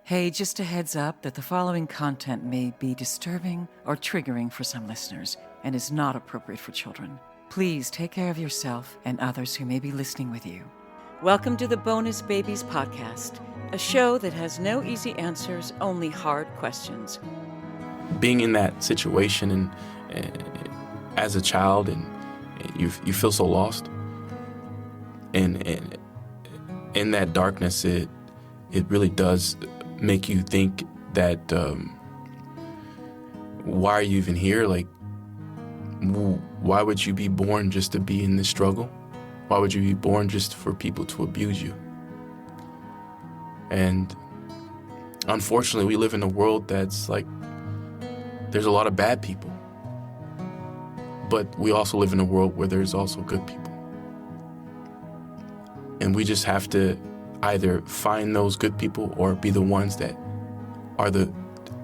Hey, just a heads up that the following content may be disturbing or triggering for some listeners and is not appropriate for children. Please take care of yourself and others who may be listening with you. Welcome to the Bonus Babies Podcast, a show that has no easy answers, only hard questions. Being in that situation and as a child, and you feel so lost, and in that darkness, it really does make you think that why are you even here? Like, why would you be born just to be in this struggle? Why would you be born just for people to abuse you? And unfortunately, we live in a world that's like, there's a lot of bad people. But we also live in a world where there's also good people. And we just have to either find those good people or be the ones that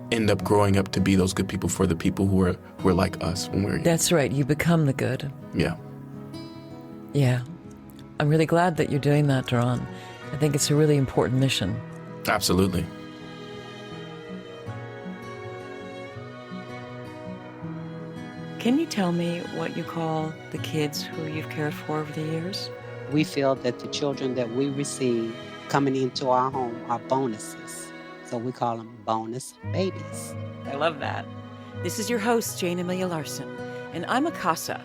end up growing up to be those good people for the people who are like us when we're young. That's right. You become the good. Yeah. Yeah. I'm really glad that you're doing that, Daron. I think it's a really important mission. Absolutely. Can you tell me what you call the kids who you've cared for over the years? We feel that the children that we receive coming into our home are bonuses. So we call them bonus babies. I love that. This is your host, Jayne Amelia Larson, and I'm a CASA,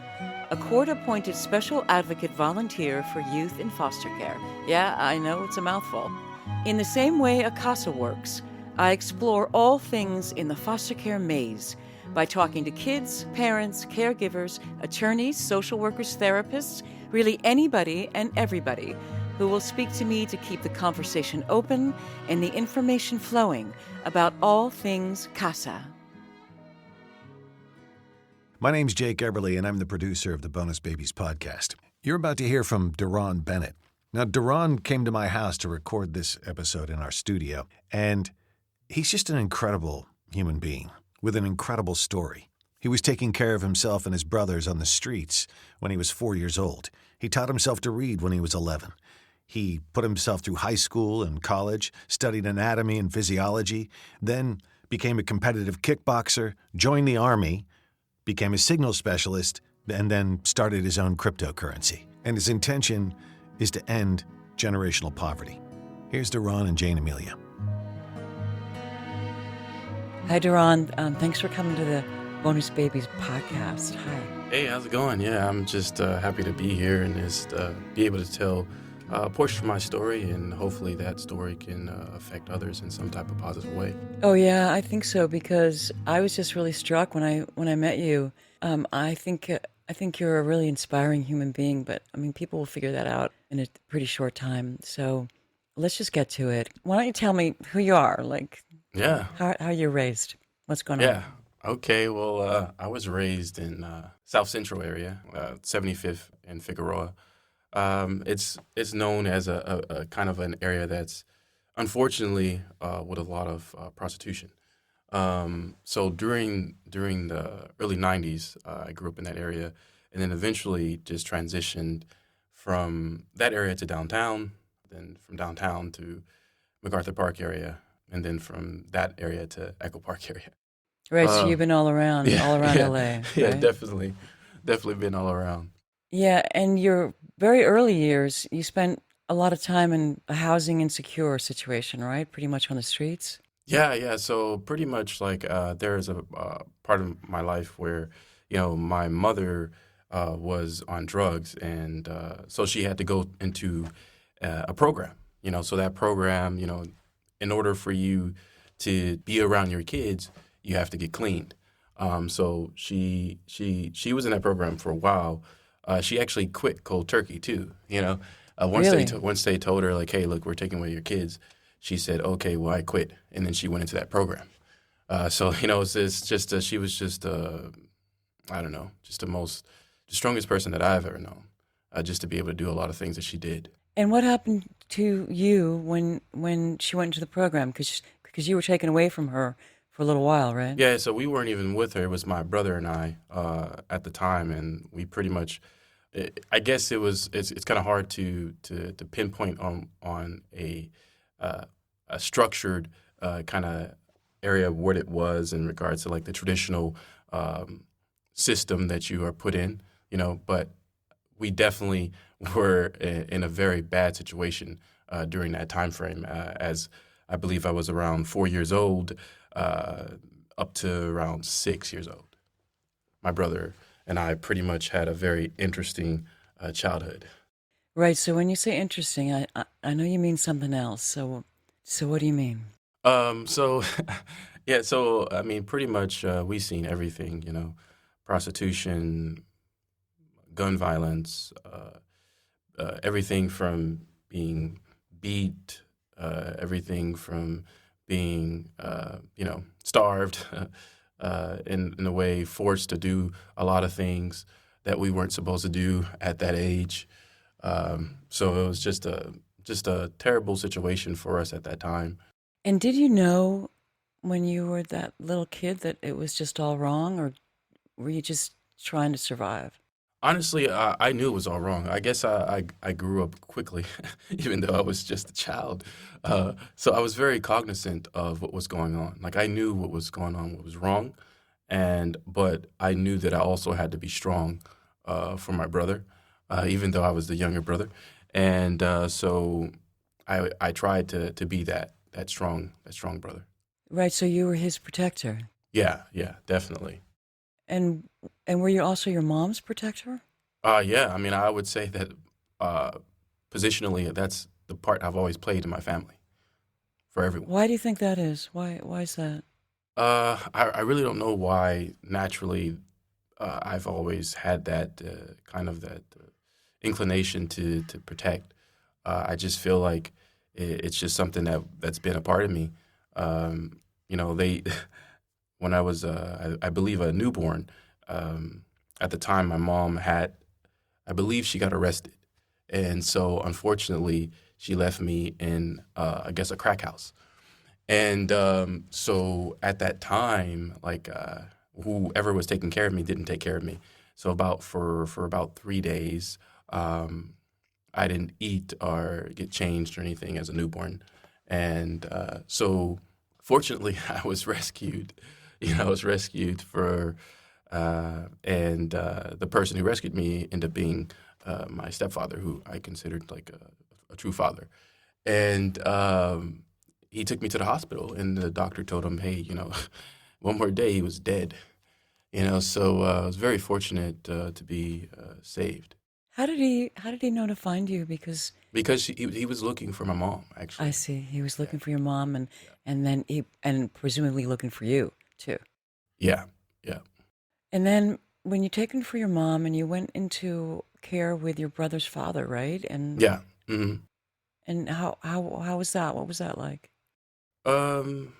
a court-appointed special advocate volunteer for youth in foster care. Yeah, I know it's a mouthful. In the same way a CASA works, I explore all things in the foster care maze by talking to kids, parents, caregivers, attorneys, social workers, therapists, really anybody and everybody who will speak to me to keep the conversation open and the information flowing about all things CASA. My name's Jake Eberly, and I'm the producer of the Bonus Babies podcast. You're about to hear from Daron Bennett. Now, Daron came to my house to record this episode in our studio, and he's just an incredible human being with an incredible story. He was taking care of himself and his brothers on the streets when he was 4 years old. He taught himself to read when he was 11. He put himself through high school and college, studied anatomy and physiology, then became a competitive kickboxer, joined the Army, became a signal specialist, and then started his own cryptocurrency. And his intention is to end generational poverty. Here's Daron and Jayne Amelia. Hi, Daron. Thanks for coming to the Bonus Babies podcast. Hi. Hey, how's it going? Yeah, I'm just happy to be here and just be able to tell a portion of my story, and hopefully that story can affect others in some type of positive way. Oh yeah, I think so, because I was just really struck when I met you. I think you're a really inspiring human being, but I mean, people will figure that out in a pretty short time. So let's just get to it. Why don't you tell me who you are? Like, Yeah. how you're raised? What's going on? Yeah. Okay. Well, I was raised in South Central area, 75th and Figueroa. It's known as a kind of an area that's unfortunately with a lot of prostitution. So during the early 90s, I grew up in that area, and then eventually just transitioned from that area to downtown, then from downtown to MacArthur Park area, and then from that area to Echo Park area. Right, so you've been all around LA, right? Yeah, definitely been all around. Yeah, and your very early years, you spent a lot of time in a housing insecure situation, right? Pretty much on the streets. Yeah. So pretty much like there's a part of my life where, my mother was on drugs, and so she had to go into a program. So that program, in order for you to be around your kids, you have to get cleaned. So she was in that program for a while. She actually quit cold turkey too. Once Really? once they told her like, hey, look, we're taking away your kids, she said, okay, well, I quit, and then she went into that program. It's just she was just I don't know, just the strongest person that I've ever known. Just to be able to do a lot of things that she did. And what happened to you when she went into the program? Because you were taken away from her for a little while, right? Yeah, so we weren't even with her. It was my brother and I at the time, and we pretty much, I guess it's kind of hard to pinpoint on a structured kind of area of what it was in regards to like the traditional system that you are put in, but we definitely were in a very bad situation during that time frame, as I believe I was around 4 years old up to around 6 years old. My brother and I pretty much had a very interesting childhood. Right. So when you say interesting, I know you mean something else. So what do you mean? So, yeah, so, I mean, pretty much we seen everything, prostitution, gun violence, everything from being beat, everything from being, starved, in a way, forced to do a lot of things that we weren't supposed to do at that age. So it was just a terrible situation for us at that time. And did you know when you were that little kid that it was just all wrong, or were you just trying to survive? Honestly, I knew it was all wrong. I guess I grew up quickly, even though I was just a child. So I was very cognizant of what was going on. Like I knew what was going on, what was wrong, but I knew that I also had to be strong for my brother, even though I was the younger brother. And so I tried to be that strong brother. Right. So you were his protector. Yeah, definitely. And were you also your mom's protector? Yeah, I mean, I would say that positionally, that's the part I've always played in my family for everyone. Why do you think that is? Why is that? I really don't know why. Naturally, I've always had that kind of that inclination to protect. I just feel like it's just something that's been a part of me. They when I was, I believe, a newborn, at the time my mom I believe she got arrested. And so, unfortunately, she left me in, I guess, a crack house. And so at that time, like, whoever was taking care of me didn't take care of me. So for about 3 days, I didn't eat or get changed or anything as a newborn. And so fortunately, I was rescued. I was rescued and the person who rescued me ended up being my stepfather, who I considered like a true father. And he took me to the hospital, and the doctor told him, hey, one more day, he was dead. So I was very fortunate to be saved. How did he know to find you? Because he was looking for my mom, actually. I see. He was looking for your mom, and then and presumably looking for you too. Yeah. And then when you taken for your mom and you went into care with your brother's father, right? And Yeah. Mm-hmm. And how was that? What was that like? Man,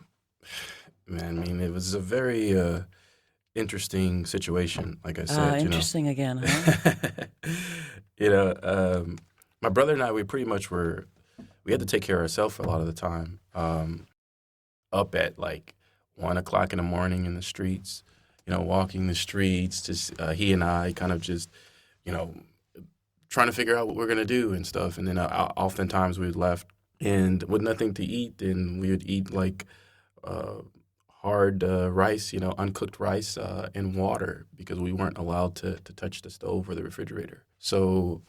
I mean, it was a very interesting situation, like I said. Interesting again, huh? My brother and I, we had to take care of ourselves a lot of the time. Up at like 1 o'clock in the morning in the streets, walking the streets, just he and I kind of just, trying to figure out what we're going to do and stuff. And then oftentimes we left and with nothing to eat, and we would eat like hard rice, uncooked rice and water, because we weren't allowed to touch the stove or the refrigerator. So,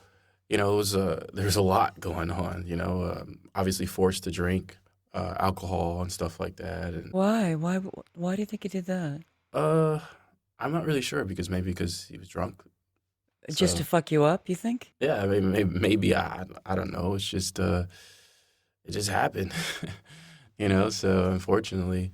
there was a lot going on, obviously forced to drink alcohol and stuff like that. And Why do you think he did that? I'm not really sure, because he was drunk. Just So, to fuck you up, you think? yeah, I mean, maybe I don't know. It's just it just happened, So unfortunately,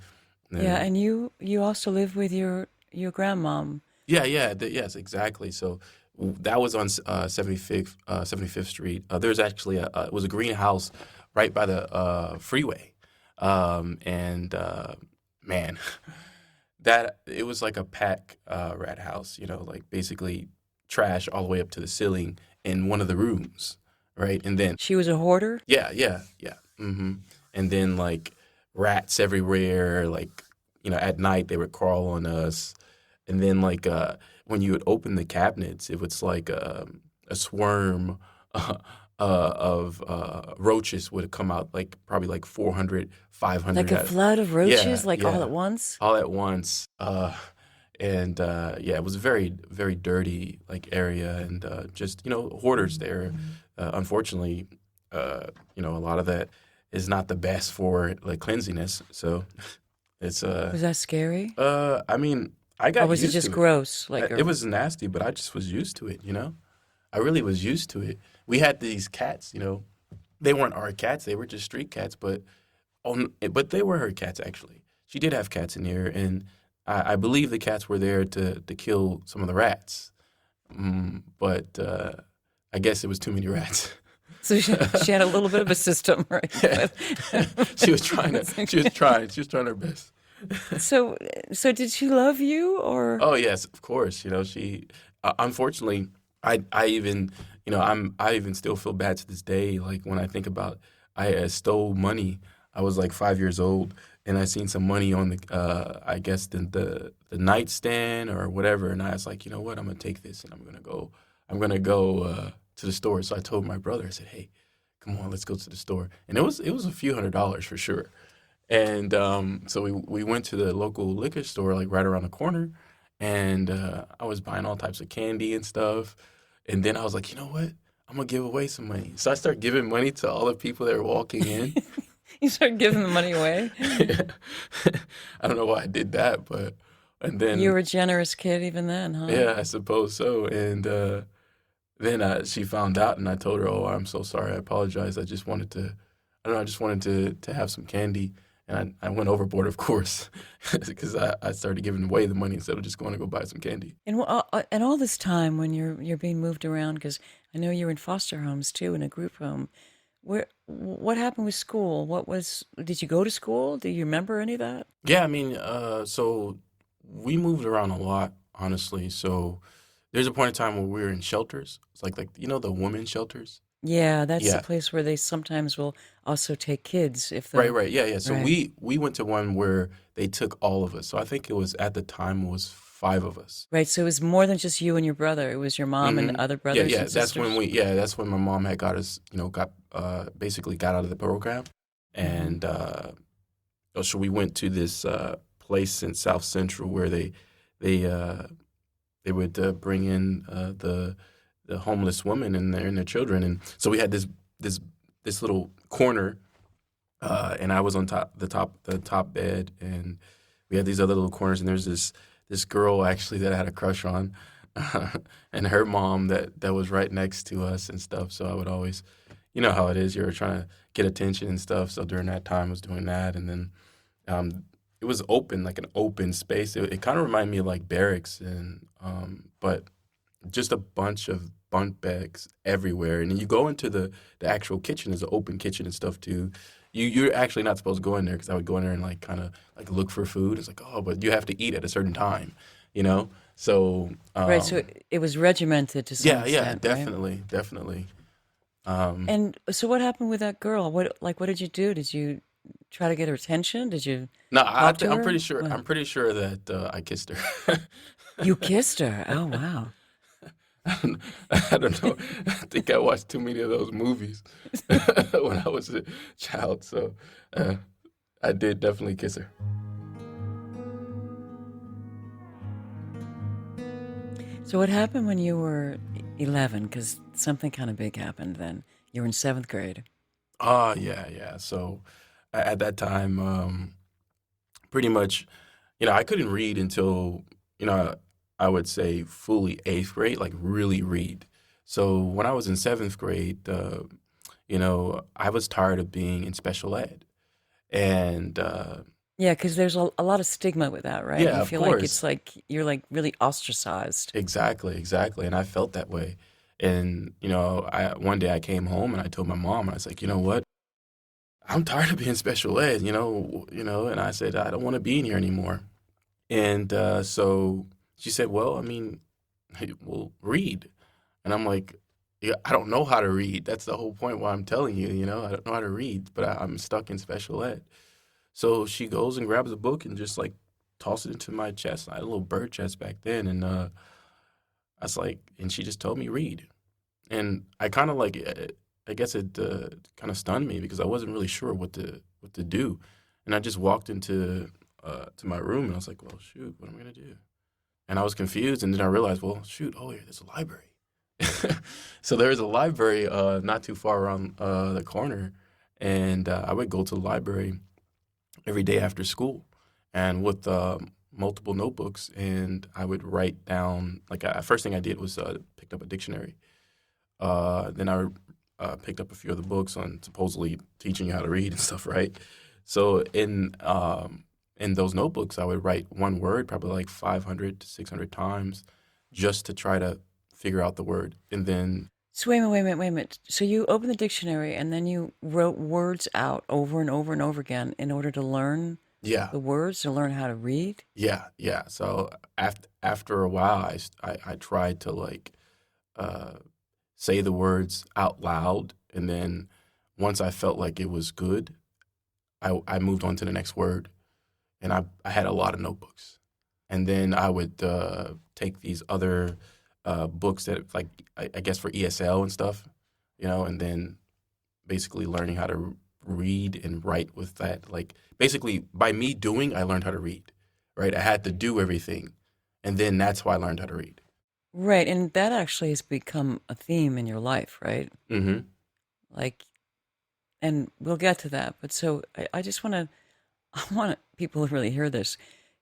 Yeah, and you also live with your grandmom. yeah, yes, exactly. So that was on 75th Street. There's actually it was a greenhouse right by the freeway, and man, that it was like a pack rat house. Like basically trash all the way up to the ceiling in one of the rooms, right? And then She was a hoarder? yeah. Mm-hmm. And then like rats everywhere. Like at night they would crawl on us. And then like when you would open the cabinets, it was like a swarm of roaches would come out, like probably like 400, 500. Like a flood of roaches, Yeah, all yeah, at once? all at once. And yeah, it was a very, very dirty like area, and just hoarders there. Unfortunately, a lot of that is not the best for like cleanliness. So it's Was that scary? I mean, I Or got was it used just to it. gross? It was nasty, but I just was used to it. I really was used to it. We had these cats. They weren't our cats; they were just street cats. But they were her cats actually. She did have cats in here, and I believe the cats were there to kill some of the rats. But I guess it was too many rats. So she had a little bit of a system, right? She was trying. She was trying her best. So did she love you, or? Oh yes, of course. She unfortunately, I even I even still feel bad to this day. Like when I think about, I stole money. I was like 5 years old, and I seen some money on the I guess the nightstand or whatever, and I was like, you know what, I'm gonna take this and I'm gonna go to the store. So I told my brother, I said, hey, come on, let's go to the store, and it was a few $100s for sure. And so we went to the local liquor store, like right around the corner, and I was buying all types of candy and stuff. And then I was like, you know what? I'm going to give away some money. So I started giving money to all the people that were walking in. You started giving the money away? I don't know why I did that, and then... You were a generous kid even then, huh? Yeah, I suppose so. And then she found out, and I told her, oh, I'm so sorry. I apologize. I just wanted to, I don't know, I just wanted to have some candy. And I went overboard, of course, because I started giving away the money instead of just going to go buy some candy. And all this time when you're being moved around, because I know you were in foster homes too, in a group home. What happened with school? Did you go to school? Do you remember any of that? Yeah, I mean, so we moved around a lot, honestly. So there's a point in time where we were in shelters. It's like the women's shelters. Yeah, that's the Yeah. place where they sometimes will also take kids if the Right. Yeah. So right. we went to one where they took all of us. So I think it was at the time was 5 of us. Right, so it was more than just you and your brother. It was your mom and other Yeah, brothers yeah. and sisters. That's when my mom had got us, basically got out of the program, and so we went to this place in South Central where they would bring in the homeless women and their children, and so we had this little corner, and I was on the top bed, and we had these other little corners, and there's this girl actually that I had a crush on, and her mom that was right next to us and stuff. So I would always, you know how it is, you're trying to get attention and stuff. So during that time, I was doing that, and then it was open, like an open space. It kind of reminded me of like barracks, and but just a bunch of bunk beds everywhere. And then you go into the actual kitchen. There's an open kitchen and stuff too. You're actually not supposed to go in there, because I would go in there and like kind of like look for food. It's like, oh, but you have to eat at a certain time, So Right, so it was regimented to some yeah, extent, right? definitely. And so what happened with that girl? What did you do? Did you try to get her attention? Did you No, talk to I'm her? pretty sure. What? I'm pretty sure that I kissed her. You kissed her? Oh, wow. I don't know. I think I watched too many of those movies when I was a child. So I did definitely kiss her. So what happened when you were 11? Because something kind of big happened then. You were in 7th grade. Yeah. So at that time, pretty much, I couldn't read until, I would say fully 8th grade, like really read. So when I was in 7th grade, I was tired of being in special ed. And Yeah, because there's a lot of stigma with that, right? yeah, You of feel like it's course. like you're like really ostracized. Exactly. And I felt that way. And, one day I came home and I told my mom, I was like, you know what? I'm tired of being special ed, and I said, I don't want to be in here anymore. And so she said, well, I mean, hey, well, read. And I'm like, yeah, I don't know how to read. That's the whole point why I'm telling you, I don't know how to read, but I'm stuck in special ed. So she goes and grabs a book and just like tosses it into my chest. I had a little bird chest back then. And I was like, and she just told me read. And I kind of like, I guess it kind of stunned me because I wasn't really sure what to do, and I just walked into to my room and I was like, well, shoot, what am I gonna do? And I was confused, and then I realized, well, shoot, oh yeah, there's a library. So there was a library not too far around the corner, and I would go to the library every day after school, and with multiple notebooks, and I would write down. Like first thing I did was picked up a dictionary. Then I picked up a few other books on supposedly teaching you how to read and stuff, right? So in those notebooks, I would write one word probably like 500 to 600 times just to try to figure out the word. And then So wait a minute. So you opened the dictionary and then you wrote words out over and over and over again in order to learn yeah, the words, to learn how to read? yeah. So after a while, I tried to like say the words out loud, and then once I felt like it was good, I moved on to the next word, and I had a lot of notebooks, and then I would take these other books that like I guess for ESL and stuff, and then basically learning how to read and write with that. Like basically by me doing, I learned how to read, right? I had to do everything, and then that's how I learned how to read. Right, and that actually has become a theme in your life, right? Mm-hmm. Like, and we'll get to that. But so I just want to, I want people to really hear this.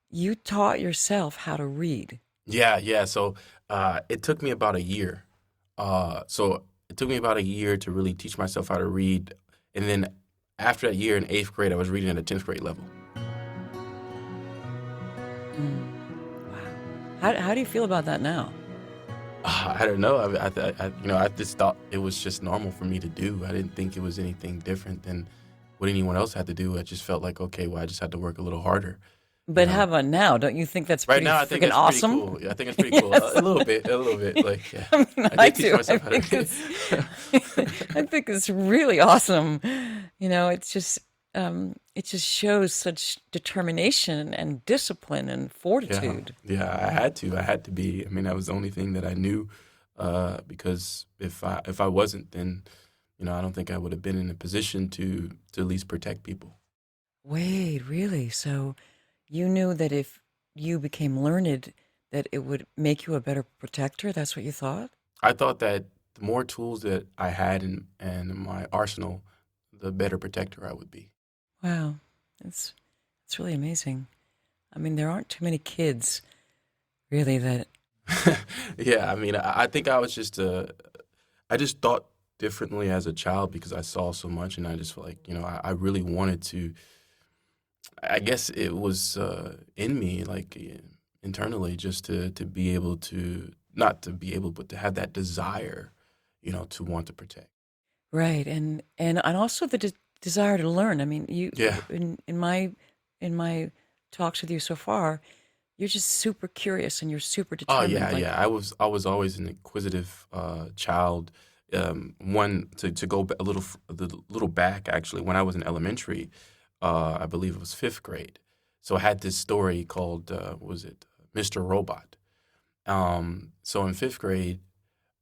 You taught yourself how to read. Yeah. So it took me about a year. So it took me about a year to really teach myself how to read, and then after that year in 8th grade, I was reading at a 10th grade level. Wow. How do you feel about that now? I don't know. I just thought it was just normal for me to do. I didn't think it was anything different than what anyone else had to do. I just felt like, okay, well, I just had to work a little harder. But how about now? Don't you think that's Right pretty now, I think freaking it's awesome? pretty cool. Yeah, I think it's pretty cool. A little bit. Like, yeah. I mean, I did teach do. myself how to read. I think it's really awesome. It just shows such determination and discipline and fortitude. Yeah, I had to be. I mean, that was the only thing that I knew, because if I wasn't, then I don't think I would have been in a position to at least protect people. Wait, really? So you knew that if you became learned, that it would make you a better protector? That's what you thought? I thought that the more tools that I had in my arsenal, the better protector I would be. Wow, it's really amazing. I mean, there aren't too many kids, really, that. Yeah, I mean, I think I was just I just thought differently as a child because I saw so much, and I just felt like I really wanted to. I guess it was in me, like internally, just to be able to not to be able, but to have that desire, to want to protect. Right, and also the desire to learn. I mean, you Yeah. in my talks with you so far, you're just super curious and you're super Oh determined. yeah, Like, yeah. I was always an inquisitive child. One to go a little back actually. When I was in elementary, I believe it was 5th grade. So I had this story called was it Mr. Robot? So in 5th grade,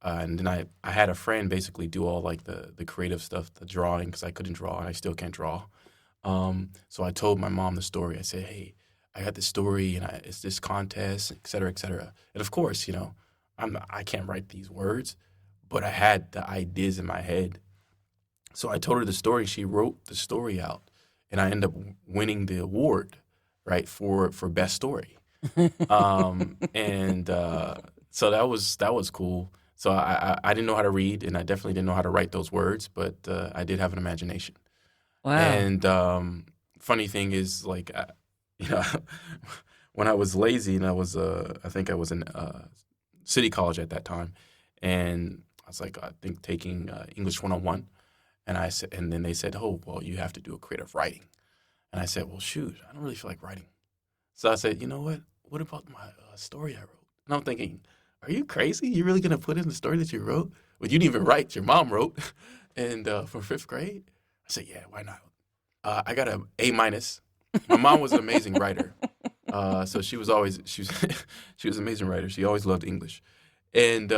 and then I had a friend basically do all like the creative stuff, the drawing, because I couldn't draw and I still can't draw. So I told my mom the story. I said, "Hey, I got this story, and it's this contest, et cetera, et cetera." And of course, I can't write these words, but I had the ideas in my head. So I told her the story. She wrote the story out, and I ended up winning the award, right, for best story. And so that was cool. So I didn't know how to read, and I definitely didn't know how to write those words, but I did have an imagination. wow. And funny thing is, like, when I was lazy, and I think I was in City College at that time, and I was like, I think taking English 101, and then they said, "Oh, well, you have to do a creative writing," and I said, "Well, shoot, I don't really feel like writing." So I said, "You know what? What about my story I wrote?" And I'm thinking, are you crazy? You're really gonna put in the story that you wrote? Well, you didn't even write. Your mom wrote, and for 5th grade, I said, "Yeah, why not?" I got an A minus. My mom was an amazing writer, so she was she was an amazing writer. She always loved English, and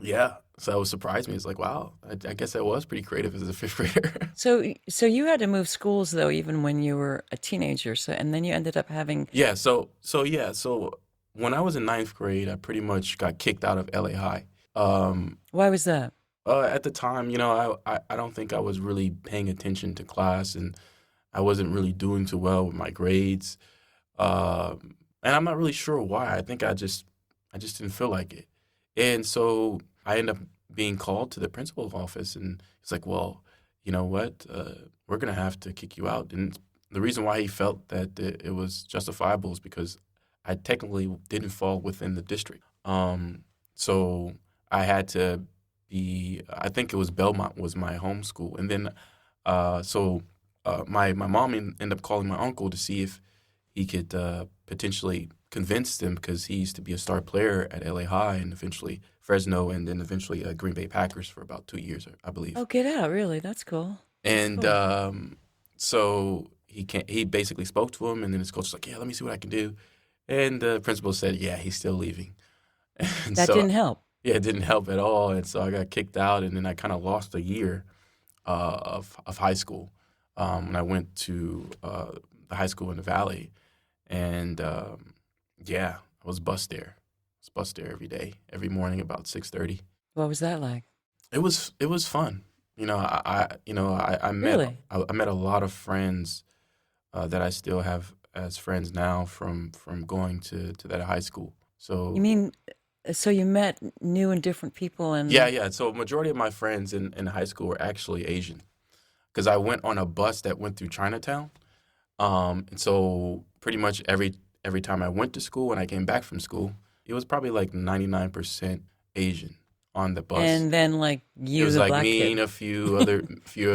Yeah, so it surprised me. It's like, wow, I guess I was pretty creative as a fifth grader. So you had to move schools though, even when you were a teenager. So and then you ended up having. Yeah, so when I was in ninth grade, I pretty much got kicked out of LA High. Um, Why was that? at the time, I don't think I was really paying attention to class, and I wasn't really doing too well with my grades. And I'm not really sure why. I just didn't feel like it. And so I ended up being called to the principal's office, and he's like, "Well, you know what? We're gonna have to kick you out." And the reason why he felt that it was justifiable is because I technically didn't fall within the district. So I had to be. I think it was Belmont was my home school, and then my mom ended up calling my uncle to see if he could potentially convince them because he used to be a star player at LA High and eventually Fresno and then eventually Green Bay Packers for about 2 years, I believe. Oh, get out! Really? That's cool. That's And cool. so he basically spoke to him, and then his coach was like, "Yeah, let me see what I can do." And the principal said, "Yeah, he's still leaving." And That so didn't help. yeah, it didn't help at all, and so I got kicked out, and then I kind of lost a year of high school when I went to the high school in the Valley, and yeah, I was bused there. I was bused there every day, every morning about 6:30. What was that like? It was fun. I met Really? I met a lot of friends that I still have as friends now from going to that high school. You So mean so you met new and different people yeah, and yeah. So majority of my friends in high school were actually Asian because I went on a bus that went through Chinatown. And so pretty much every time I went to school and I came back from school, it was probably like 99% Asian on the bus. then like It you, was the like black me and kid. a few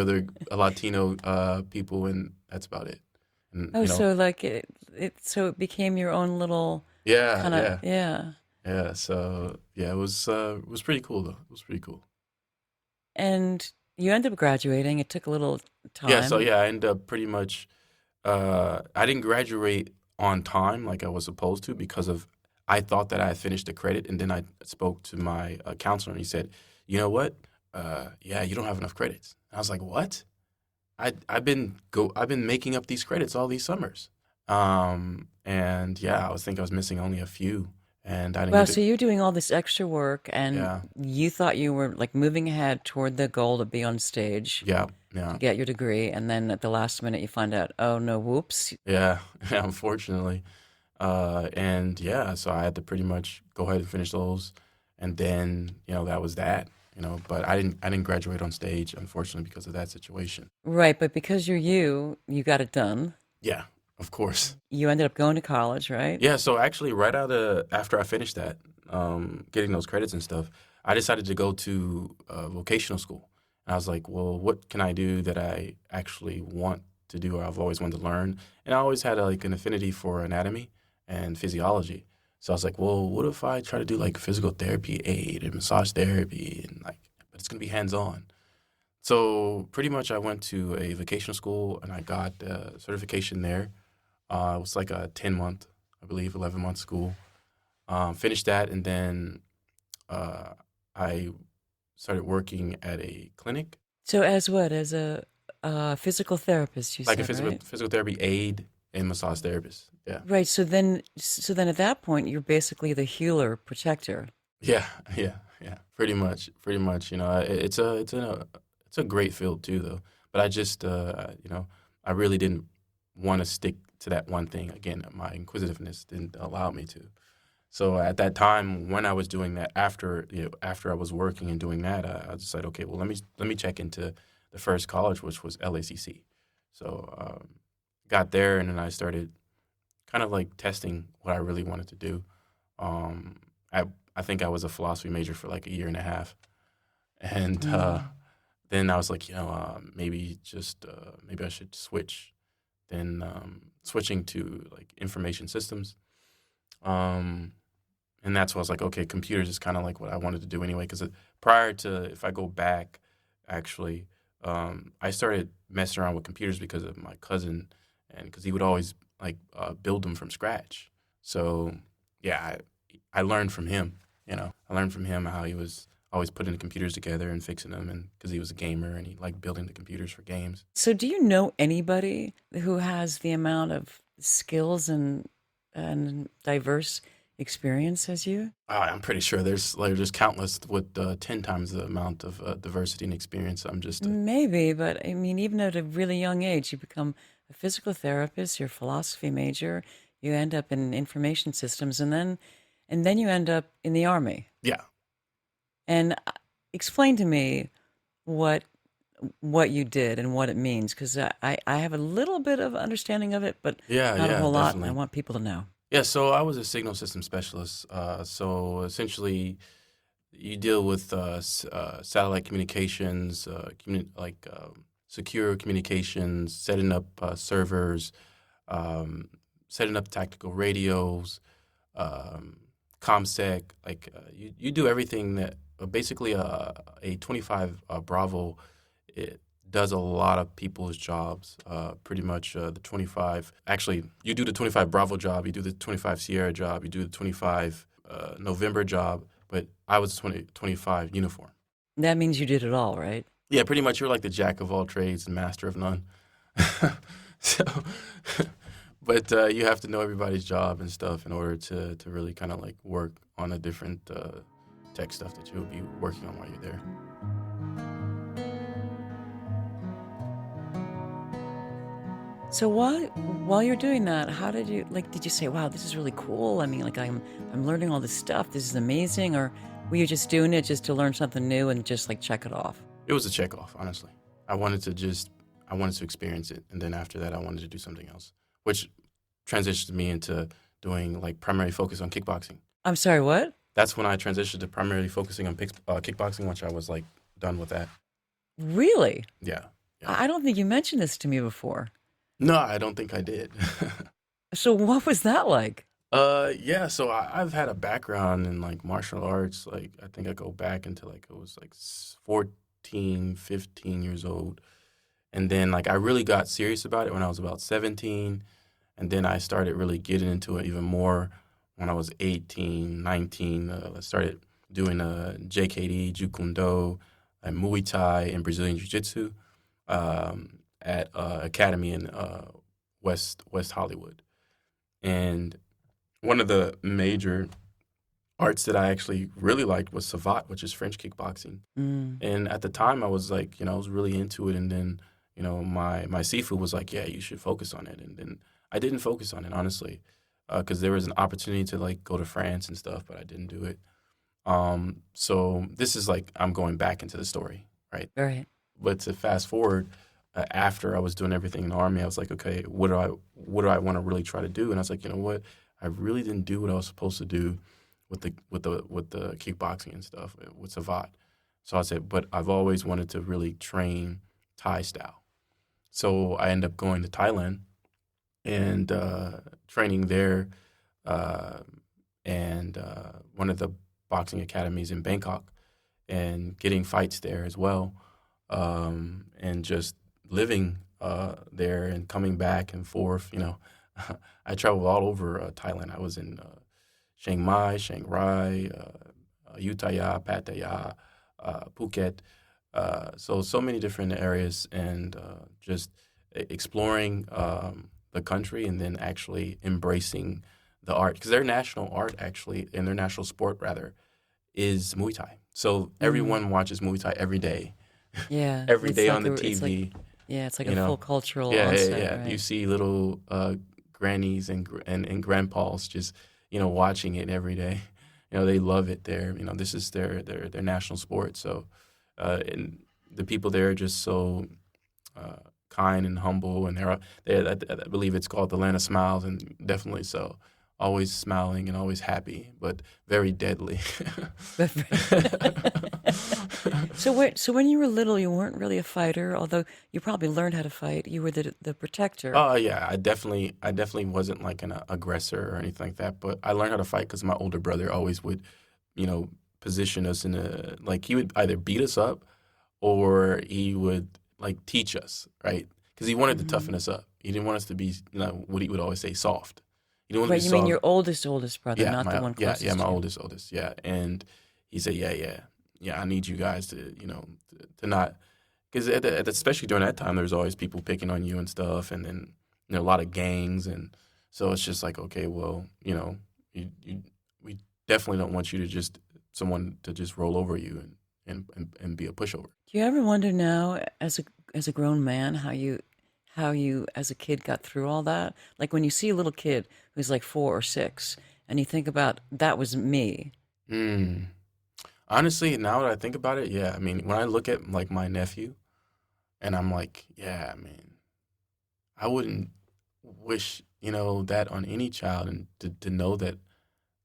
other Latino people, and that's about it. And Oh, so like it became your own little yeah, kind of yeah, yeah. yeah. So yeah, it was pretty cool though. It was pretty cool. And you end up graduating. It took a little Yeah, so time. yeah, I ended up pretty much. I didn't graduate on time like I was supposed to because of I thought that I had finished the credit, and then I spoke to my counselor, and he said, "You know what? Yeah, you don't have enough credits." And I was like, "What? I've been making up these credits all these summers." And yeah, I was missing only a few, and I didn't Wow, get so it. you're doing all this extra work and Yeah, you thought you were like moving ahead toward the goal to be on stage yeah, to yeah, get your degree, and then at the last minute you find out, oh no, whoops. yeah, yeah. Unfortunately, and yeah, so I had to pretty much go ahead and finish those, and then that was that. But I didn't graduate on stage, unfortunately, because of that situation. Right, but because you're you got it done. Yeah, of course. You ended up going to college, right? Yeah, so actually, right after I finished that, getting those credits and stuff, I decided to go to vocational school. And I was like, well, what can I do that I actually want to do or I've always wanted to learn? And I always had like an affinity for anatomy and physiology. So I was like, well, what if I try to do like physical therapy aid and massage therapy and like, but it's gonna be hands on. So pretty much, I went to a vocational school and I got certification there. It was like a 10-month, I believe, 11-month school. Finished that, and then uh, I started working at a clinic, So as what? As a physical therapist, you like a said, right? physical therapy aide and massage therapist. Yeah, Right. So then at that point, you're basically the healer, protector. yeah, yeah, yeah. Pretty much, pretty much. It's a great field too, though. But I just, I really didn't want to stick to that one thing. Again, my inquisitiveness didn't allow me to. So at that time, when I was doing that, after I was working and doing that, I decided, okay, well, let me check into the first college, which was LACC. So got there, and then I started kind of like testing what I really wanted to do. Um, I I think I was a philosophy major for like a year and a half, and Mm. then I was like, maybe I should switch. Then switching to like information systems. Um, and that's why I was like, okay, computers is kind of like what I wanted to do anyway. Because prior to, if I go back, actually, I started messing around with computers because of my cousin, and because he would always like build them from scratch. So yeah, I learned from him. I learned from him how he was always putting the computers together and fixing them, and because he was a gamer and he liked building the computers for games. So, do you know anybody who has the amount of skills and diverse experience as you? I'm pretty sure there's countless with 10 times the amount of diversity and experience. I'm just Maybe, but I mean, even at a really young age, you become a physical therapist, you're a philosophy major, you end up in information systems, and then you end up in the Army. yeah. And explain to me what you did and what it means, because I have a little bit of understanding of it, but not a whole lot, and I want people to know. Yeah, so I was a signal system specialist. So essentially, you deal with satellite communications, secure communications, setting up servers, setting up tactical radios, ComSec. You do everything that basically a 25 Bravo. It does a lot of people's jobs. Pretty much the 25. Actually, you do the 25 Bravo job, you do the 25 Sierra job, you do the 25 November job. But I was 25 uniform. That means you did it all, right? Yeah, pretty much. You're like the jack of all trades and master of none. So, but you have to know everybody's job and stuff in order to really kind of like work on the different tech stuff that you'll be working on while you're there. So while you're doing that, how did you did you say, wow, this is really cool? I mean, like I'm learning all this stuff. This is amazing. Or were you just doing it just to learn something new and just like check it off? It was a check off, honestly. I wanted to experience it. And then after that, I wanted to do something else, which transitioned me into doing like primary focus on kickboxing. I'm sorry, what? That's when I transitioned to primarily focusing on kickboxing, once I was like done with that. Really? Yeah. I don't think you mentioned this to me before. No, I don't think I did. So what was that like? Yeah, so I've had a background in like martial arts. Like I think I go back into like it was like 14, 15 years old. And then like I really got serious about it when I was about 17. And then I started really getting into it even more when I was 18, 19. I started doing JKD, Jeet Kune Do, and Muay Thai and Brazilian Jiu-Jitsu at Academy in West Hollywood. And one of the major arts that I actually really liked was Savate, which is French kickboxing. And at the time, I was like, I was really into it. And then, my Sifu was like, yeah, you should focus on it. And then I didn't focus on it, honestly, because there was an opportunity to like go to France and stuff, but I didn't do it. So this is like I'm going back into the story, right? Right. But to fast forward, after I was doing everything in the Army, I was like, okay, what do I want to really try to do? And I was like, you know what? I really didn't do what I was supposed to do with the kickboxing and stuff with Savate. So I said, but I've always wanted to really train Thai style. So I ended up going to Thailand and training there, and one of the boxing academies in Bangkok, and getting fights there as well, and just living there and coming back and forth. I traveled all over Thailand. I was in Chiang Mai, Chiang Rai, Ayutthaya, Pattaya, Phuket. So many different areas, and just exploring the country, and then actually embracing the art, because their national art actually, and their national sport rather, is Muay Thai. So everyone watches Muay Thai every day. Yeah. Every it's day like on the a- it's TV. like- yeah, it's like a full cultural Yeah, onset, yeah. right? You see little grannies and grandpas just watching it every day. They love it there. This is their national sport. So, and the people there are just so kind and humble, and I believe it's called the Land of Smiles, and definitely so. Always smiling and always happy, but very deadly. So when you were little, you weren't really a fighter, although you probably learned how to fight. You were the protector. Oh yeah, I definitely wasn't like an aggressor or anything like that. But I learned how to fight because my older brother always would, position us in he would either beat us up, or he would like teach us, right? Because he wanted to toughen us up. He didn't want us to be, what he would always say, soft. He didn't want Right, to be you mean soft. your oldest brother, not the one closest Yeah, my to you. oldest, yeah. And he said, yeah. yeah, I need you guys to, to not, because especially during that time, there's always people picking on you and stuff, and then a lot of gangs, and so it's just like, okay, well, we definitely don't want you to just someone to just roll over you and be a pushover. Do you ever wonder now, as a grown man, how you as a kid got through all that? Like when you see a little kid who's like 4 or 6, and you think about that was me. Mm. Honestly, now that I think about it, yeah, I mean, when I look at like my nephew, and I'm like, yeah, I mean, I wouldn't wish that on any child, and to know that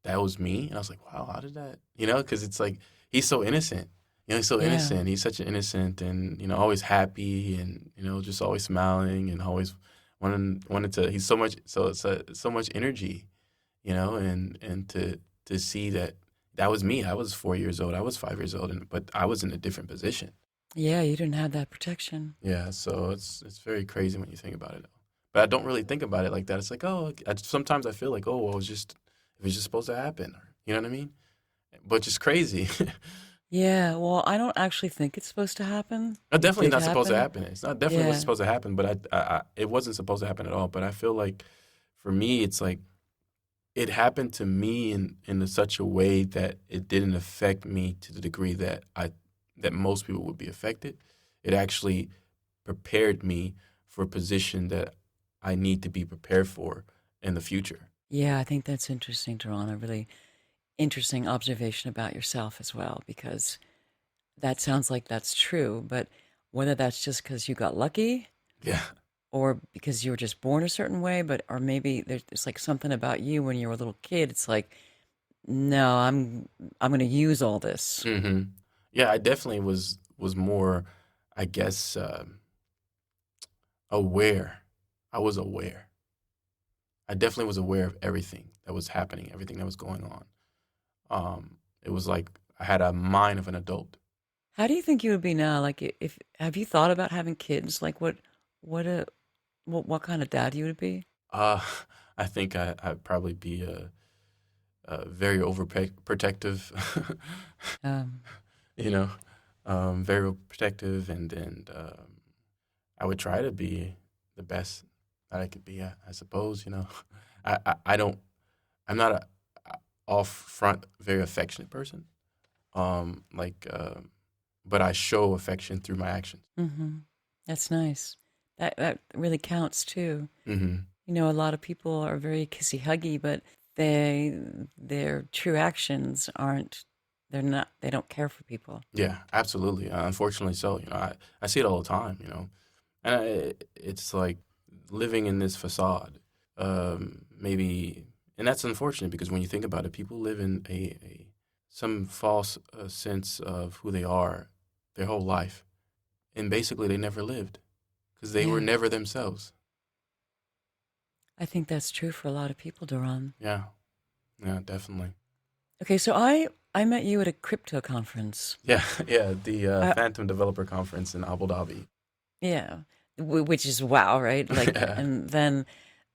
that was me. And I was like, wow, how did that, because it's like, he's so innocent. He's so Yeah. innocent. He's such an innocent and, always happy and, just always smiling and always wanted to, he's so much, so much energy, and to see that was me. I was 4 years old. I was 5 years old, but I was in a different position. Yeah, you didn't have that protection. Yeah. So it's very crazy when you think about it. But I don't really think about it like that. It's like, oh, sometimes I feel like, oh, well, it was just supposed to happen. You know what I mean? But it's crazy. Yeah, well, I don't actually think it's supposed to happen. It's definitely Did not supposed to happen? happen. It's not definitely Yeah. wasn't supposed to happen, but it wasn't supposed to happen at all. But I feel like for me, it's like it happened to me in such a way that it didn't affect me to the degree that most people would be affected. It actually prepared me for a position that I need to be prepared for in the future. Yeah, I think that's interesting, Daron. A really interesting observation about yourself as well, because that sounds like that's true, but whether that's just because you got lucky Yeah. or because you were just born a certain way, or maybe there's like something about you when you were a little kid. It's like, no, I'm going to use all this. hmm Yeah, I definitely was more, I guess, aware. I was aware. I definitely was aware of everything that was happening, everything that was going on. It was like I had a mind of an adult. How do you think you would be now? Like, if have you thought about having kids? Like, what kind of dad you would be? Uh, I think I'd probably be a very overprotective, Um, you know, very protective, and I would try to be the best that I could be. I suppose, I don't. I'm not a off front very affectionate person. Like, but I show affection through my actions. hmm That's nice. That really counts too. hmm A lot of people are very kissy huggy, but their true actions aren't. They're not. They don't care for people. Yeah, absolutely. Unfortunately, so I see it all the time. And it's like living in this facade. Maybe, and that's unfortunate because when you think about it, people live in some false sense of who they are their whole life, and basically they never lived because they were Yeah. never themselves. I think that's true for a lot of people, Daron. Yeah, yeah, definitely. Okay, so I met you at a crypto conference. Yeah, yeah. The Uh, Phantom Developer Conference in Abu Dhabi. Yeah, which is wow, right? Like, Yeah. and then,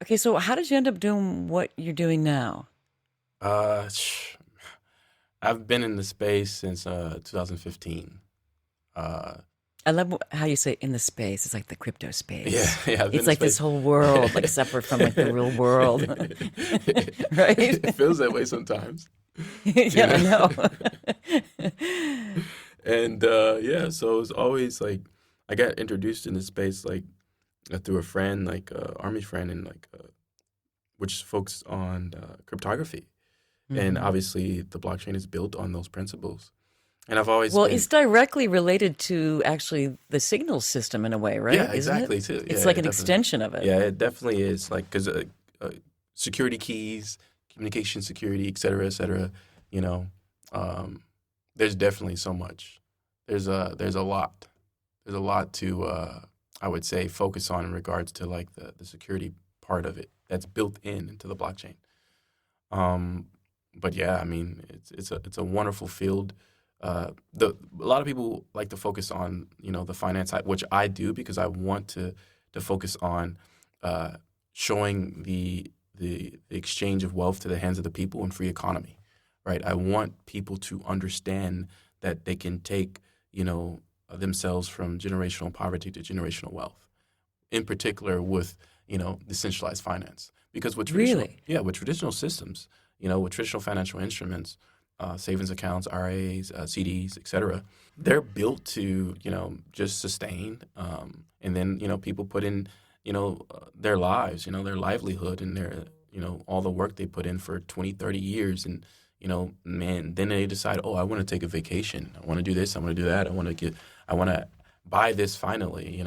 okay, so how did you end up doing what you're doing now? Uh, sh- I've been in the space since 2015. Uh, I love how you say in the space. It's like the crypto space. yeah, yeah. I've been It's in like this space. whole world, like separate from like the real world, right? It feels that way sometimes. Yeah, I know. And yeah, so it was always like I got introduced in this space like through a friend, like army friend, and like which focused on cryptography. And Mhm. obviously, the blockchain is built on those principles. And I've always Well, been, it's directly related to actually the signal system in a way, right? yeah, Isn't it? exactly, too. It's Yeah, like it an definitely, extension of it. yeah, it definitely is. Like, because security keys, communication security, et cetera, you know, there's definitely so much. There's a lot. There's a lot to, I would say, focus on in regards to like the security part of it that's built into the blockchain. But yeah, I mean, it's a wonderful field. A lot of people like to focus on the finance side, which I do because I want to focus on showing the exchange of wealth to the hands of the people and free economy, right? I want people to understand that they can take, themselves from generational poverty to generational wealth, in particular with, decentralized finance. Because with with traditional systems, with traditional financial instruments, savings accounts, RAs, CDs, et cetera, they're built to, just sustain. And then, people put in, their lives, their livelihood and their, all the work they put in for 20, 30 years. And, then they decide, oh, I want to take a vacation. I want to do this. I want to do that. I want to buy this finally,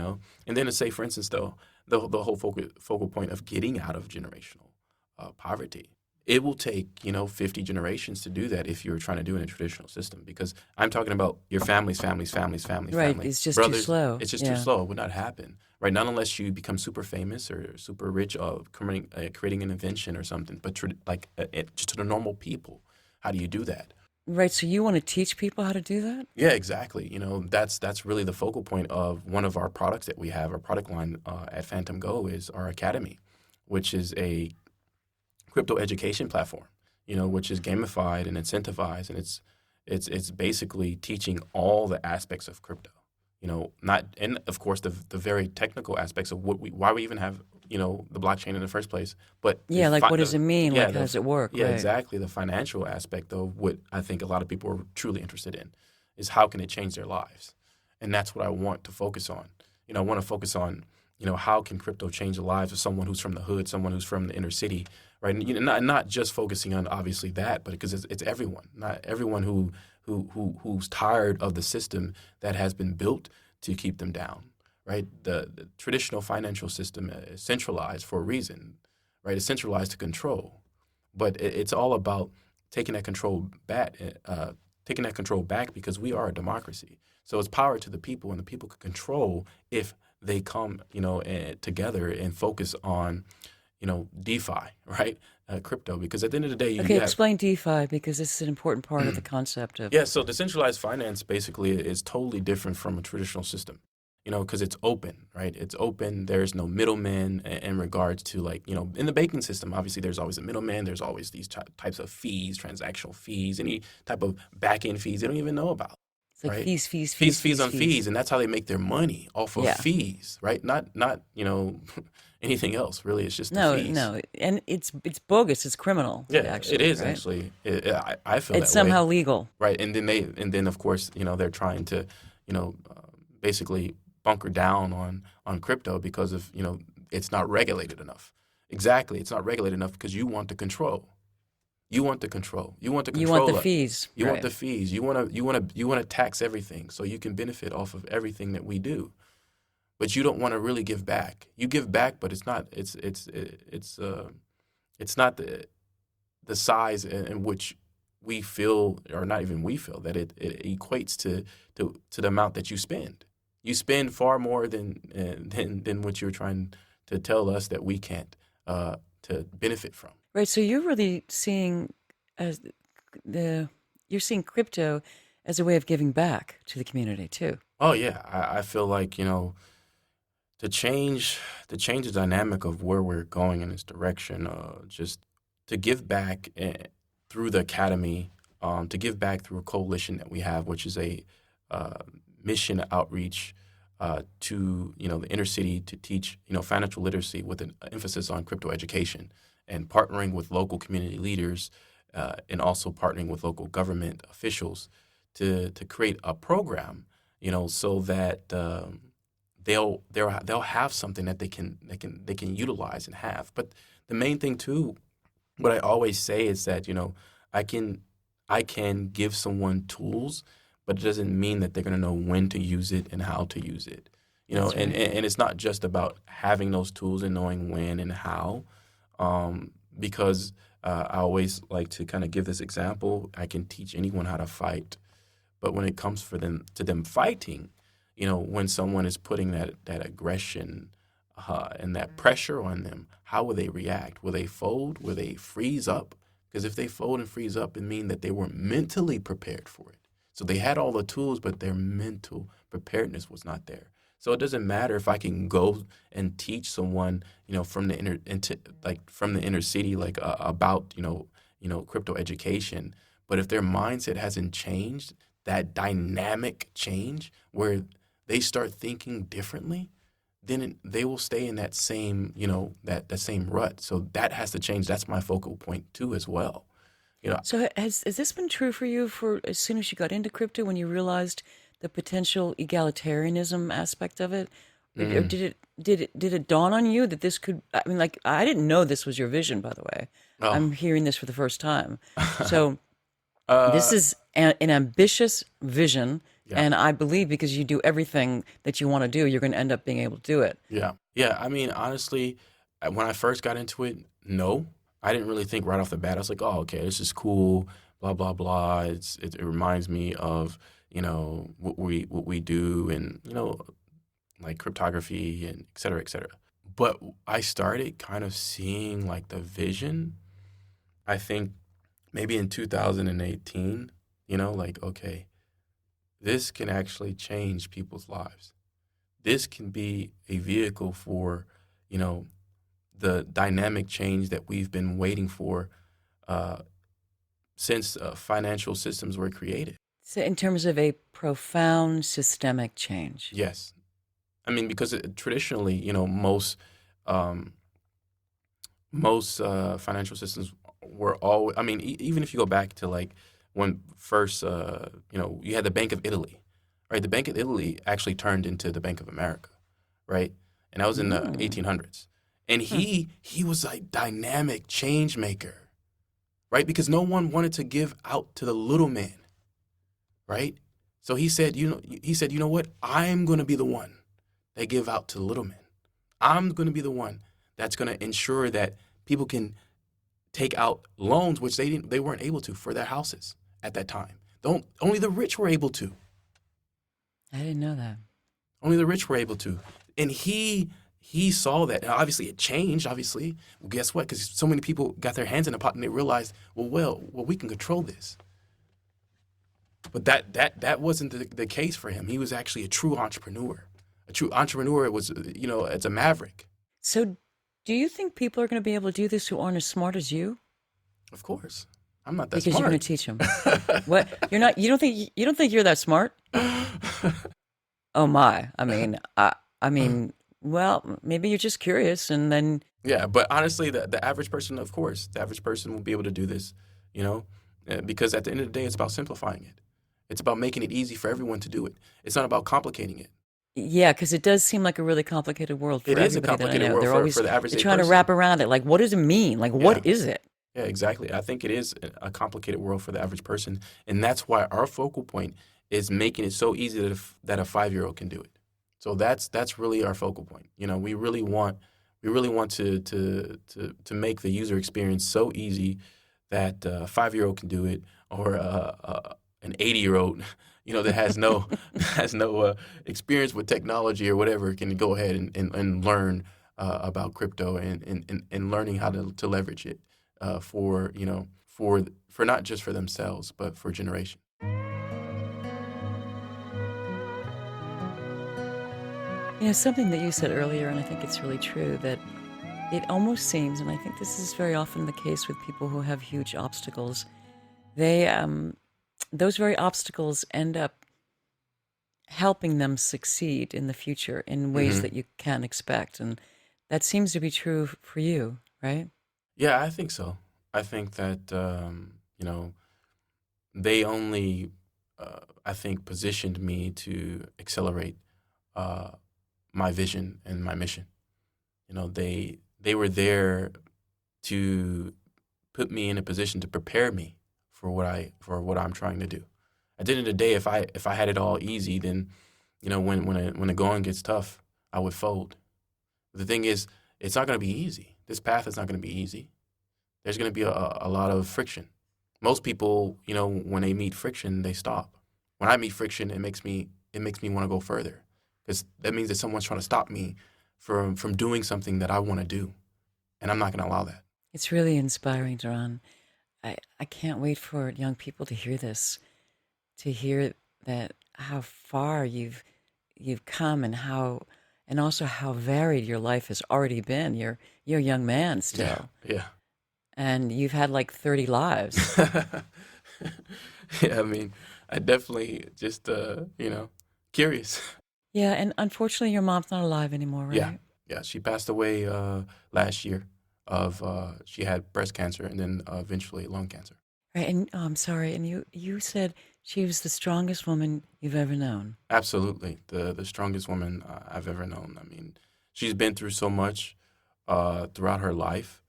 And then to say, for instance, though, the whole focal point of getting out of generational poverty. It will take, 50 generations to do that if you're trying to do it in a traditional system. Because I'm talking about your families. Right, it's just too slow. It's just too slow. It would not happen, right? Not unless you become super famous or super rich, creating an invention or something. But just to the normal people, how do you do that? Right, so you want to teach people how to do that? Yeah, exactly. That's really the focal point of one of our products that we have. Our product line at Phantom Go is our Academy, which is a crypto education platform, which is gamified and incentivized, and it's basically teaching all the aspects of crypto. And of course the very technical aspects of why we even have the blockchain in the first place. But what does it mean? How does it work? Yeah, right. Exactly. The financial aspect of what I think a lot of people are truly interested in is how can it change their lives, and that's what I want to focus on. I want to focus on how can crypto change the lives of someone who's from the hood, someone who's from the inner city, right? And not just focusing on obviously that, but because it's everyone, not everyone who's tired of the system that has been built to keep them down, right? The traditional financial system is centralized for a reason, right? It's centralized to control, but it's all about taking that control back. Because we are a democracy. So it's power to the people, and the people can control if they come, together and focus on, DeFi, right? Crypto. Because at the end of the day, explain DeFi, because this is an important part of the concept of. Yeah. So decentralized finance basically is totally different from a traditional system, because it's open, right? It's open. There's no middlemen in regards to in the banking system, obviously there's always a middleman. There's always these types of fees, transactional fees, any type of back-end fees they don't even know about. It's like right? fees on fees, and that's how they make their money off of fees, right? Not anything else. Really, it's just the fees. No, and it's bogus. It's criminal. Yeah, actually, it is right? actually. I feel it's that somehow way. legal, right? And then of course they're trying to basically bunker down on crypto because of it's not regulated enough. Exactly, it's not regulated enough because you want the control. You want the control. You want the control. You want the fees. You want the fees. You want to tax everything so you can benefit off of everything that we do. But you don't want to really give back. You give back, but it's not the size in which we feel, or not even we feel, that it equates to the amount that you spend. You spend far more than what you're trying to tell us that we can't to benefit from. Right. So you're really seeing you're seeing crypto as a way of giving back to the community too. Oh yeah, I feel like to change the dynamic of where we're going in this direction, just to give back through the academy, to give back through a coalition that we have, which is a mission outreach to the inner city to teach financial literacy with an emphasis on crypto education, and partnering with local community leaders and also partnering with local government officials to create a program, so that they'll have something that they can utilize and have. But the main thing too, what I always say is that I can give someone tools, but it doesn't mean that they're going to know when to use it and how to use it. Right. And it's not just about having those tools and knowing when and how, because I always like to kind of give this example. I can teach anyone how to fight, but when it comes to them fighting, when someone is putting that aggression and that pressure on them, how will they react? Will they fold? Will they freeze up? Because if they fold and freeze up, it means that they weren't mentally prepared for it. So they had all the tools, but their mental preparedness was not there. So it doesn't matter if I can go and teach someone, from the inner city, about crypto education, but if their mindset hasn't changed that dynamic change where they start thinking differently, then they will stay in that same, that same rut. So that has to change. That's my focal point too, as well. So has this been true for you for as soon as you got into crypto, when you realized the potential egalitarianism aspect of it? Or did it dawn on you that this could, I mean, like, I didn't know this was your vision, by the way. Oh. I'm hearing this for the first time. So this Uh, is an ambitious vision, Yeah. and I believe because you do everything that you want to do, you're going to end up being able to do it. Yeah. Yeah. I mean, honestly, when I first got into it, no, I didn't really think right off the bat. I was like, oh, okay, this is cool, blah, blah, blah. It reminds me of, what we do and, like cryptography and et cetera, et cetera. But I started kind of seeing like the vision, I think maybe in 2018, like, okay, this can actually change people's lives. This can be a vehicle for, the dynamic change that we've been waiting for since financial systems were created. So in terms of a profound systemic change. Yes. I mean, because traditionally, most financial systems were always, I mean, even if you go back to like when first, you had the Bank of Italy, right? The Bank of Italy actually turned into the Bank of America, right? And that was in the 1800s. And he was a dynamic change maker, right? Because no one wanted to give out to the little man, right? So he said, you know what? I'm going to be the one that give out to the little man. I'm going to be the one that's going to ensure that people can take out loans, which they weren't able to for their houses at that time. Only the rich were able to. I didn't know that. Only the rich were able to. And he saw that. Now, obviously, it changed, obviously. Well, guess what? Because so many people got their hands in the pot and they realized, well, we can control this. But that wasn't the case for him. He was actually a true entrepreneur. A true entrepreneur was, it's a maverick. So do you think people are going to be able to do this who aren't as smart as you? Of course. I'm not that Because smart. you're going to teach them. What? You're not, you don't think you're that smart? Oh my. I mean, well, maybe you're just curious and then. Yeah, but honestly, the average person, of course, the average person will be able to do this, because at the end of the day, it's about simplifying it. It's about making it easy for everyone to do it. It's not about complicating it. Yeah, because it does seem like a really complicated world for It is a everybody that I complicated know. world They're for always the average they're day trying to person. wrap around it. Like, what does it mean? Like, what is it? Yeah, exactly. I think it is a complicated world for the average person, and that's why our focal point is making it so easy that a 5-year-old can do it. So that's really our focal point. We really want to make the user experience so easy that a 5-year-old can do it, or an 80-year-old, that has no experience with technology or whatever, can go ahead and learn about crypto and learning how to leverage it for not just for themselves but for generation. Something that you said earlier, and I think it's really true, that it almost seems, and I think this is very often the case with people who have huge obstacles, those very obstacles end up helping them succeed in the future in ways that you can't expect. And that seems to be true for you, right? Yeah, I think so. I think that, they only, I think, positioned me to accelerate my vision and my mission. They were there to put me in a position to prepare me for what I'm trying to do. At the end of the day, if I had it all easy, then when the going gets tough, I would fold. The thing is, it's not going to be easy. This path is not going to be easy. There's going to be a lot of friction. Most people, when they meet friction, they stop. When I meet friction, it makes me want to go further, because that means that someone's trying to stop me from doing something that I want to do, and I'm not going to allow that. It's really inspiring, Daron. I can't wait for young people to hear this, to hear that how far you've come and also how varied your life has already been. You're a young man still. Yeah. And you've had like 30 lives. Yeah, I mean, I definitely just, curious. Yeah, and unfortunately, your mom's not alive anymore, Yeah, right? yeah. She passed away last year of she had breast cancer and then eventually lung cancer. Right, and I'm sorry, and you said she was the strongest woman you've ever known. Absolutely, the strongest woman I've ever known. I mean, she's been through so much throughout her life,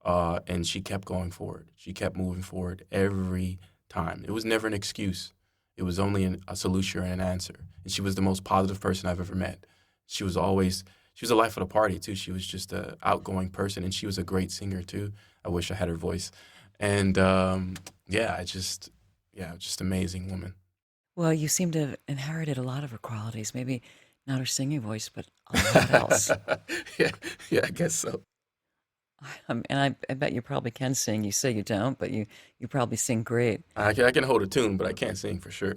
and she kept going forward. She kept moving forward every time. It was never an excuse. It was only a solution and an answer. And she was the most positive person I've ever met. She was always she was the life of the party too. She was just an outgoing person, and she was a great singer too. I wish I had her voice. And just amazing woman. Well, you seem to have inherited a lot of her qualities. Maybe not her singing voice, but a lot else. yeah, yeah, I guess so. And I bet you probably can sing. You say you don't, but you probably sing great. I can hold a tune, but I can't sing for sure.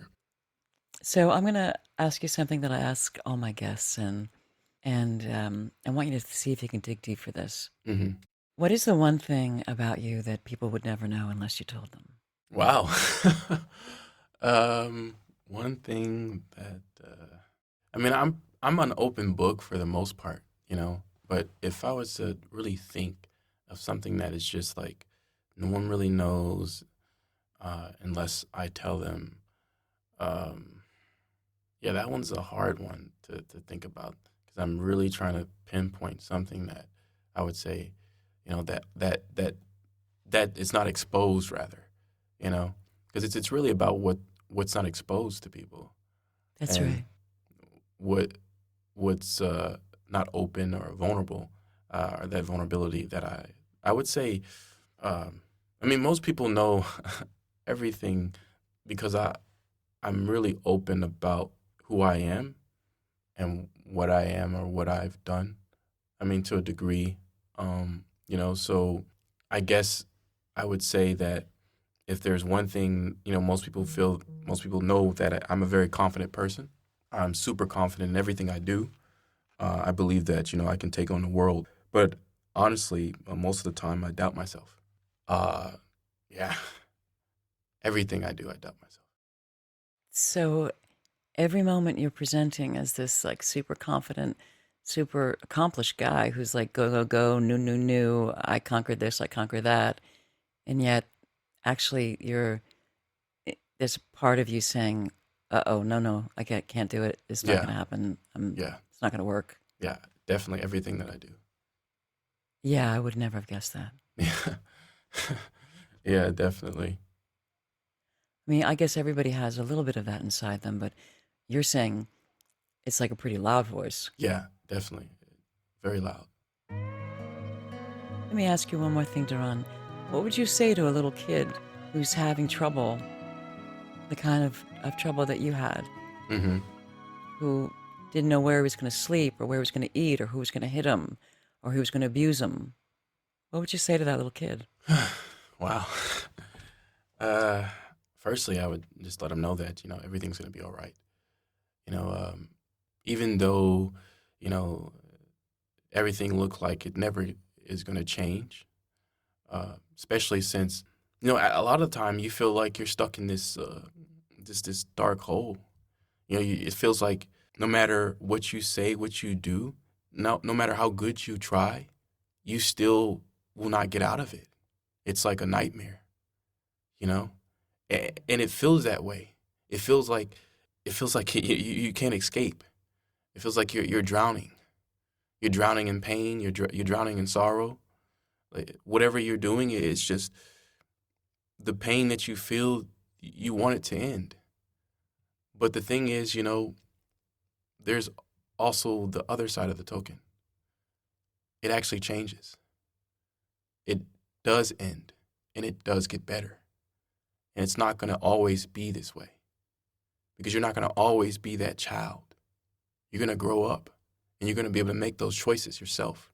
So I'm going to ask you something that I ask all my guests, and I want you to see if you can dig deep for this. Hmm. What is the one thing about you that people would never know unless you told them? Wow. One thing that I mean, I'm an open book for the most part, you know. But if I was to really think of something that is just like no one really knows unless I tell them, um, yeah, that one's a hard one to think about because I'm really trying to pinpoint something that I would say, you know, that is not exposed, rather, you know, because it's really about what's not exposed to people That's and right. what's not open or vulnerable, or that vulnerability that I would say. I mean, most people know everything because I'm really open about who I am and what I am or what I've done. I mean, to a degree, So I guess I would say that if there's one thing, most people know that I'm a very confident person. I'm super confident in everything I do. I believe that I can take on the world, but honestly, most of the time I doubt myself. Uh, yeah, everything I do, I doubt myself. So every moment you're presenting as this like super confident, super accomplished guy who's like go go go, new new new. I conquered this, I conquered that, and yet actually there's a part of you saying, "Uh oh, no no, I can't do it. It's not going Yeah, to happen. yeah, It's not going to work." yeah, definitely everything that I do. Yeah, I would never have guessed that. Yeah, yeah, definitely. I mean, I guess everybody has a little bit of that inside them, but you're saying it's like a pretty loud voice. Yeah, definitely. Very loud. Let me ask you one more thing, Daron. What would you say to a little kid who's having trouble, the kind of trouble that you had, Hmm. who didn't know where he was going to sleep or where he was going to eat or who was going to hit him or who was going to abuse him? What would you say to that little kid? Wow. Uh, Firstly, I would just let them know that everything's gonna be all right. You know, even though you know everything looked like it never is gonna change, especially since a lot of the time you feel like you're stuck in this dark hole. It feels like no matter what you say, what you do, no matter how good you try, you still will not get out of it. It's like a nightmare, you know, and it feels that way. It feels like you can't escape. It feels like you're drowning. You're drowning in pain. You're drowning in sorrow. Like, whatever you're doing, it's just the pain that you feel. You want it to end, but the thing is, there's also the other side of the token. It actually changes. It does end, and it does get better. And it's not going to always be this way because you're not going to always be that child. You're going to grow up and you're going to be able to make those choices yourself.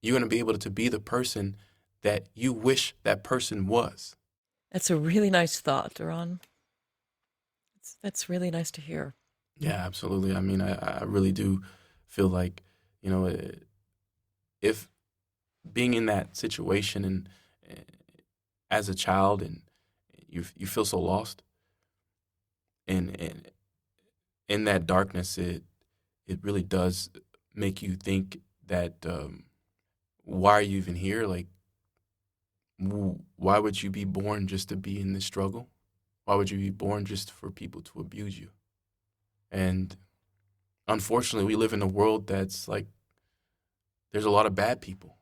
You're going to be able to be the person that you wish that person was. That's a really nice thought, Daron. That's really nice to hear. Yeah, absolutely. I mean, I really do feel like, if being in that situation and as a child and you feel so lost, And in that darkness, it really does make you think that why are you even here? Like, why would you be born just to be in this struggle? Why would you be born just for people to abuse you? And unfortunately, we live in a world that's like, there's a lot of bad people.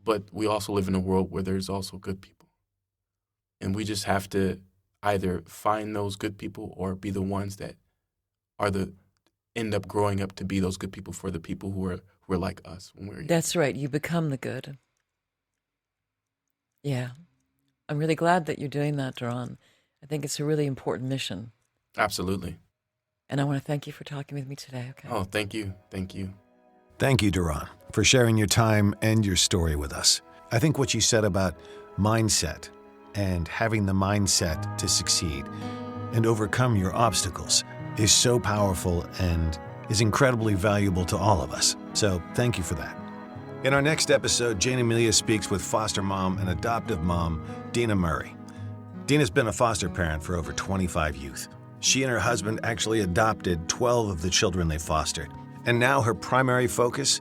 But we also live in a world where there's also good people. And we just have to either find those good people or be the ones that end up growing up to be those good people for the people who are like us when we're young. That's right. You become the good. Yeah. I'm really glad that you're doing that, Daron. I think it's a really important mission. Absolutely. And I want to thank you for talking with me today, okay? Oh, thank you. Thank you. Thank you, Daron, for sharing your time and your story with us. I think what you said about mindset and having the mindset to succeed and overcome your obstacles is so powerful and is incredibly valuable to all of us. So thank you for that. In our next episode, Jayne Amelia speaks with foster mom and adoptive mom, Dina Murray. Dina's been a foster parent for over 25 youth. She and her husband actually adopted 12 of the children they fostered. And now her primary focus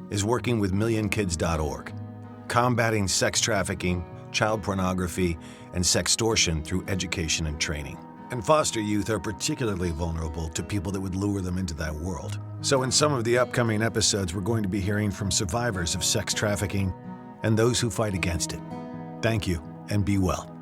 is working with MillionKids.org, combating sex trafficking, child pornography, and sextortion through education and training. And foster youth are particularly vulnerable to people that would lure them into that world. So in some of the upcoming episodes, we're going to be hearing from survivors of sex trafficking and those who fight against it. Thank you, and be well.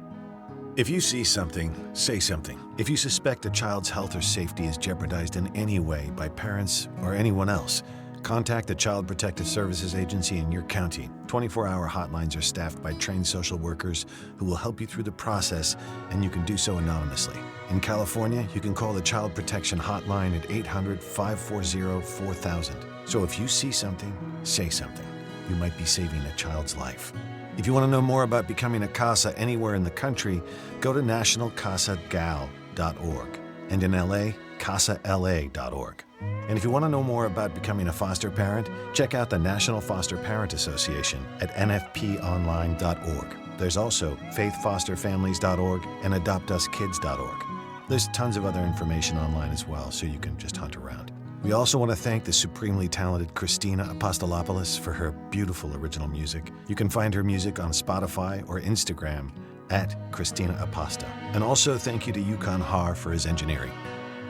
If you see something, say something. If you suspect a child's health or safety is jeopardized in any way by parents or anyone else, contact the Child Protective Services Agency in your county. 24-hour hotlines are staffed by trained social workers who will help you through the process, and you can do so anonymously. In California, you can call the Child Protection Hotline at 800-540-4000. So if you see something, say something. You might be saving a child's life. If you want to know more about becoming a CASA anywhere in the country, go to nationalcasagal.org, and in LA, casala.org. And if you want to know more about becoming a foster parent, check out the National Foster Parent Association at nfponline.org. There's also faithfosterfamilies.org and adoptuskids.org. There's tons of other information online as well, so you can just hunt around. We also want to thank the supremely talented Christina Apostolopoulos for her beautiful original music. You can find her music on Spotify or Instagram at Christina Aposta. And also thank you to Yukon Har for his engineering.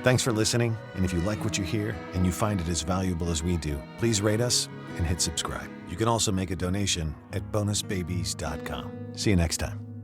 Thanks for listening, and if you like what you hear and you find it as valuable as we do, please rate us and hit subscribe. You can also make a donation at bonusbabies.com. See you next time.